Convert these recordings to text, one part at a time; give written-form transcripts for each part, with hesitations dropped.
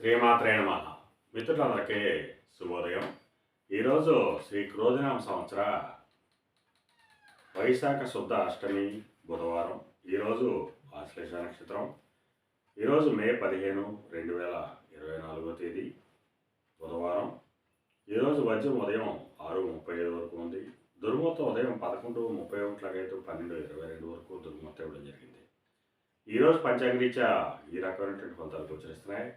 శ్రీమాత్రే నమః. మిత్రులందరికీ శుభోదయం. ఈరోజు శ్రీ క్రోధినామ సంవత్సర వైశాఖ శుద్ధ అష్టమి బుధవారం. ఈరోజు ఆశ్లేష నక్షత్రం. ఈరోజు మే 15, 2024 తేదీ బుధవారం. ఈరోజు వజ్రం ఉదయం 6:35 వరకు ఉంది. దుర్ముహూర్తం ఉదయం 11:31 12:22 వరకు దుర్ముహూర్తం ఇవ్వడం జరిగింది. ఈరోజు పంచాంగరీత్యా ఈ రకమైనటువంటి ఫలితాలు గోచరిస్తున్నాయి.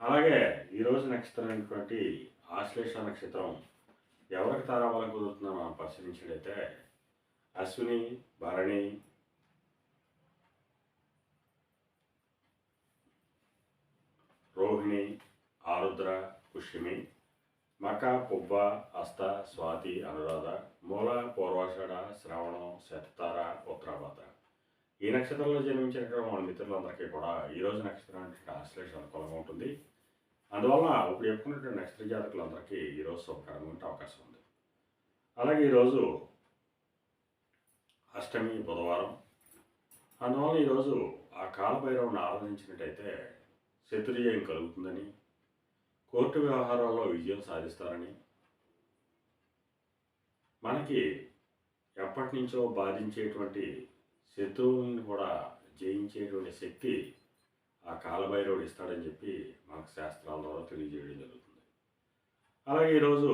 అలాగే ఈరోజు నక్షత్రమైనటువంటి ఆశ్లేష నక్షత్రం ఎవరికి తారాబలం కుదురుతుందో మనం పరిశీలించినట్లయితే అశ్విని, భరణి, రోహిణి, ఆరుద్ర, పుష్యమి, మక, పుబ్బ, హస్త, స్వాతి, అనురాధ, మూల, పూర్వాషాఢ, శ్రవణం, శతతార, ఉత్తరాభాద్ర. ఈ నక్షత్రంలో జన్మించినటువంటి మన మిత్రులందరికీ కూడా ఈరోజు నక్షత్రం ఆశ్లేష అనుకూలంగా ఉంటుంది. అందువలన ఇప్పుడు చెప్పుకున్నటువంటి నక్షత్ర జాతకులందరికీ ఈరోజు శుభకరంగా ఉండే అవకాశం ఉంది. అలాగే ఈరోజు అష్టమి బుధవారం. అందువలన ఈరోజు ఆ కాలభైరవుని ఆరాధించినట్టయితే శత్రుజయం కలుగుతుందని, కోర్టు వ్యవహారాల్లో విజయం సాధిస్తారని, మనకి ఎప్పటి నుంచో బాధించేటువంటి శత్రువులను కూడా జయించేటువంటి శక్తి ఆ కాలభైరవుడు ఇస్తాడని చెప్పి మనకు శాస్త్రాల ద్వారా తెలియజేయడం జరుగుతుంది. అలాగే ఈరోజు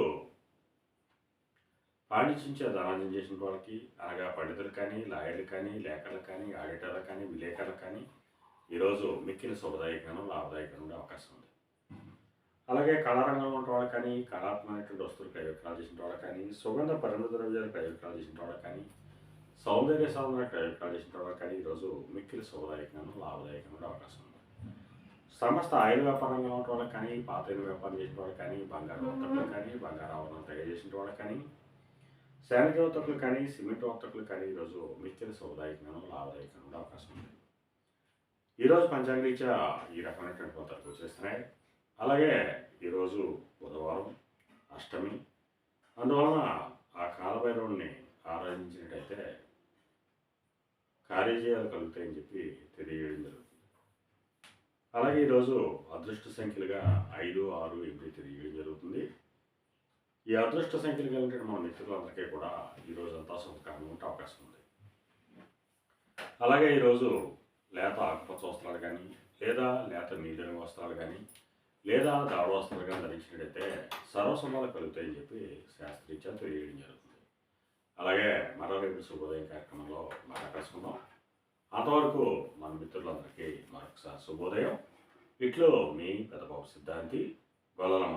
పాండిత్యంచే ధనార్జన చేసిన వాళ్ళకి, అనగా పండితులు కానీ, లాయర్లు కానీ, లేఖర్లు కానీ, ఆడిటర్లు కానీ, విలేకరులు కానీ ఈరోజు మిక్కిన శుభదాయకంగా లాభదాయకంగా ఉండే అవకాశం ఉంది. అలాగే కళారంగంలో ఉన్న వాళ్ళకి కానీ, కళాత్మకమైనటువంటి వస్తువులు క్రయ విక్రయాలు చేసిన వాళ్ళకి కానీ, సుగంధ పరిమళ ద్రవ్యాలు క్రయ విక్రయాలు చేసిన వాళ్ళకి కానీ, సౌందర్య సాధన క్రయ విక్రయాలు చేసిన వాళ్ళకి కానీ ఈరోజు మిక్కిన శుభదాయకంగా లాభదాయకంగా ఉండే అవకాశం ఉంది. సమస్త ఆయిల్ వ్యాపారంగా ఉన్న వాళ్ళకి కానీ, పాత వ్యాపారం చేసిన వాళ్ళకి కానీ, బంగారు వర్తకులు కానీ, బంగారు ఆవరణలు తయారు చేసిన వాళ్ళకి కానీ, శానిటరీ వర్తకులు కానీ, సిమెంట్ వర్తకులు కానీ ఈరోజు మిక్కిన శుభదాయకంగా లాభదాయకంగా ఉండే అవకాశం ఉంది. ఈరోజు పంచాంగరీత్యా ఈ రకమైనటువంటి ఫలితాలు గోచరిస్తున్నాయి. అలాగే ఈరోజు బుధవారం అష్టమి. అందువలన ఆ కాలభైరవుడిని ఆరాధించినట్టయితే కార్యజయాలు కలుగుతాయని చెప్పి తెలియజేయడం జరుగుతుంది. అలాగే ఈరోజు అదృష్ట సంఖ్యలుగా 5, 6, 8 తెలియజేయడం జరుగుతుంది. ఈ అదృష్ట సంఖ్యలు కలిగిన మన మిత్రులందరికీ కూడా ఈరోజు అంతా శుభకరంగా ఉండే అవకాశం ఉంది. అలాగే ఈరోజు లేత ఆకుపచ్చ వస్త్రాలు కానీ, లేదా లేత నీలిరంగు వస్త్రాలు కానీ, లేదా దాడు వస్త్రాలు కానీ ధరించినట్టయితే సర్వసంభాలు కలుగుతాయని చెప్పి శాస్త్రీత్యా తెలియజేయడం జరుగుతుంది. అలాగే మరో రేపు శుభోదయం కార్యక్రమంలో బాగా కలుసుకుందాం. అంతవరకు మన మిత్రులందరికీ మరొకసారి శుభోదయం. ఇట్లో మీ పెద్దబాబు సిద్ధాంతి గొల్లలమ్మ.